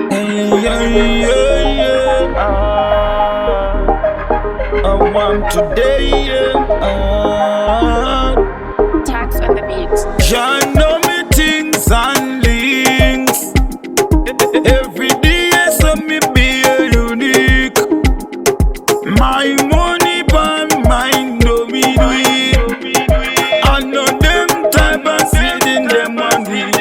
Hey, yeah, yeah, yeah. I want today, yeah. Tarks on the beat. Ya know me things and links. Every day, so me be a unique. My money, by mine, no me do it. I know them type of sitting them on me.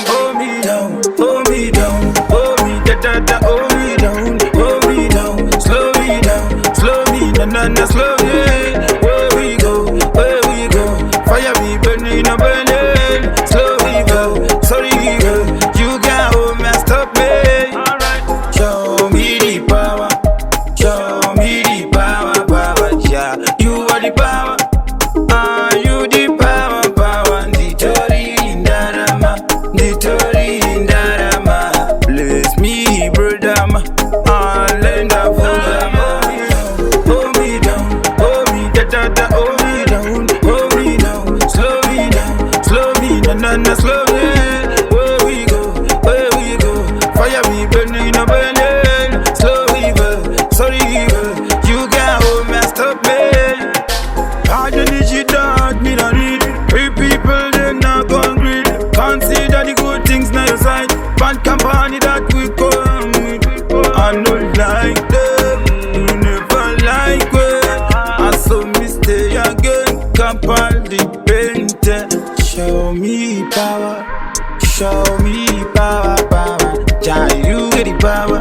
Hold me down, hold me down, hold me da, hold me down, hold me down. Slow me down, slow me, na, slow me. Where we go, fire me burning, burning. Slow me go, sorry girl, you can't hold me, stop me. Alright, show me the power, show me the power, power, yeah. You are the power, you the power, power. The tori in darama, the tori in darama. Bless me, brother, ma. I'll end up hold me down, hold me da, hold me down, hold me down. Slow me, na, slow me. Where we go, fire me burning, burning. Slow evil, sorry evil, you can't hold me, stop me. I don't need you, dog, me don't need. Three people, they not gon' greed. Consider the good things on your side. Bad company that we come with. I don't like them, you never like it. I saw me stay again, couple the painter. Show me power, power. Jah, you get the power.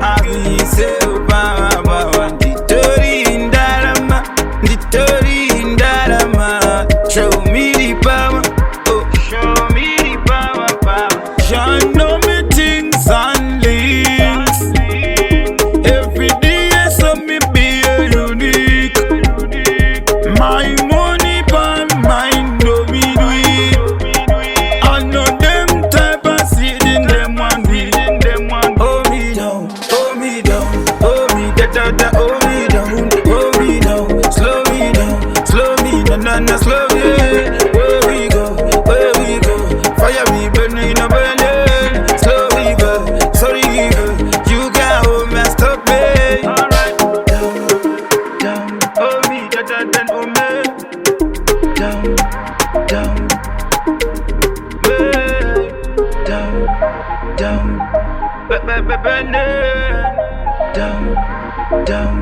I be say power. The tori in darama, the tori in darama. Show me the power, oh, show me the power. Jah know me things and links. Every day, so me be a unique. My money, by mine, no me do it. I know them type of sitting them on me. Hold me down, hold me down, hold me da, hold me down, hold me down. Slow me, na, slow me. Where we go, fire me burning, burning. Slow evil, sorry evil, you can't hold me, stop me. Alright, down, hold me da, hold me. Down, down.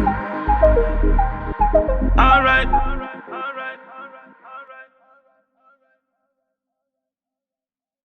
Alright.